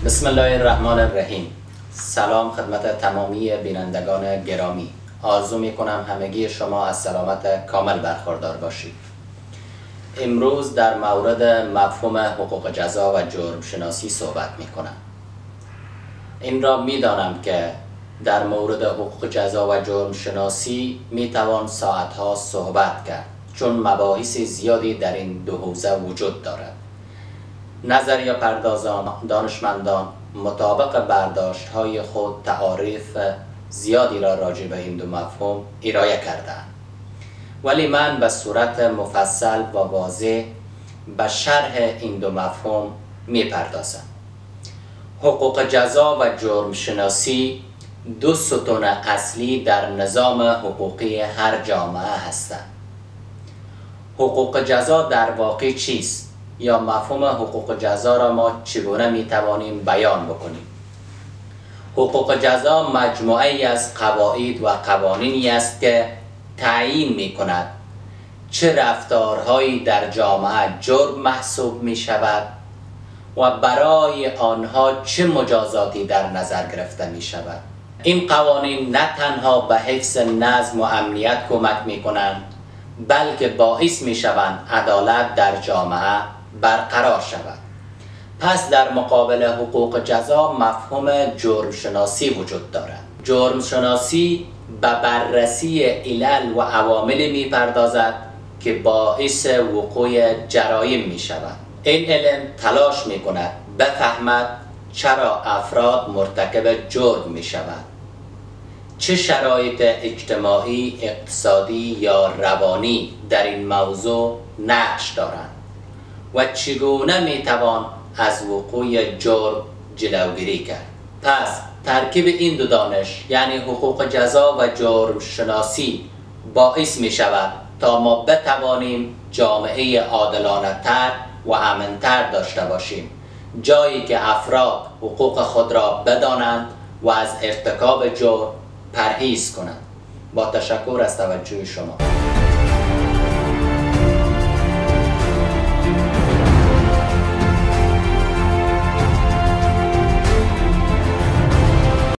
بسم الله الرحمن الرحیم. سلام خدمت تمامی بینندگان گرامی. آرزو می کنم همگی شما از سلامت کامل برخوردار باشید. امروز در مورد مفهوم حقوق جزا و جرم شناسی صحبت می کنم. این را می دانم که در مورد حقوق جزا و جرم شناسی می توان ساعتها صحبت کرد، چون مباحث زیادی در این دو حوزه وجود دارد. نظریه پردازان، دانشمندان مطابق برداشت های خود تعاریف زیادی را راجع به این دو مفهوم ارائه کردند، ولی من به صورت مفصل و واضح به شرح این دو مفهوم می پردازم. حقوق جزا و جرم شناسی دو ستون اصلی در نظام حقوقی هر جامعه هستند. حقوق جزا در واقع چیست؟ یا مفهوم حقوق جزا را ما چگونه می توانیم بیان بکنیم؟ حقوق جزا مجموعه‌ای از قواعد و قوانینی است که تعیین می کند چه رفتارهایی در جامعه جرم محسوب می شود و برای آنها چه مجازاتی در نظر گرفته می شود. این قوانین نه تنها به حفظ نظم و امنیت کمک می کنند، بلکه باعث می شوند عدالت در جامعه برقرار شود. پس در مقابل حقوق جزا مفهوم جرم شناسی وجود دارد. جرم شناسی به بررسی علل و عواملی می پردازد که باعث وقوع جرایم می شود. این علم تلاش می کند بفهمد چرا افراد مرتکب جرم می شود، چه شرایط اجتماعی، اقتصادی یا روانی در این موضوع نقش دارند و چگونه می توان از وقوع جرم جلوگیری کرد. پس ترکیب این دو دانش یعنی حقوق جزا و جرم شناسی باعث می شود تا ما بتوانیم جامعه عادلانه تر و امن‌تر داشته باشیم، جایی که افراد حقوق خود را بدانند و از ارتکاب جرم پرهیز کنند. با تشکر از توجه شما.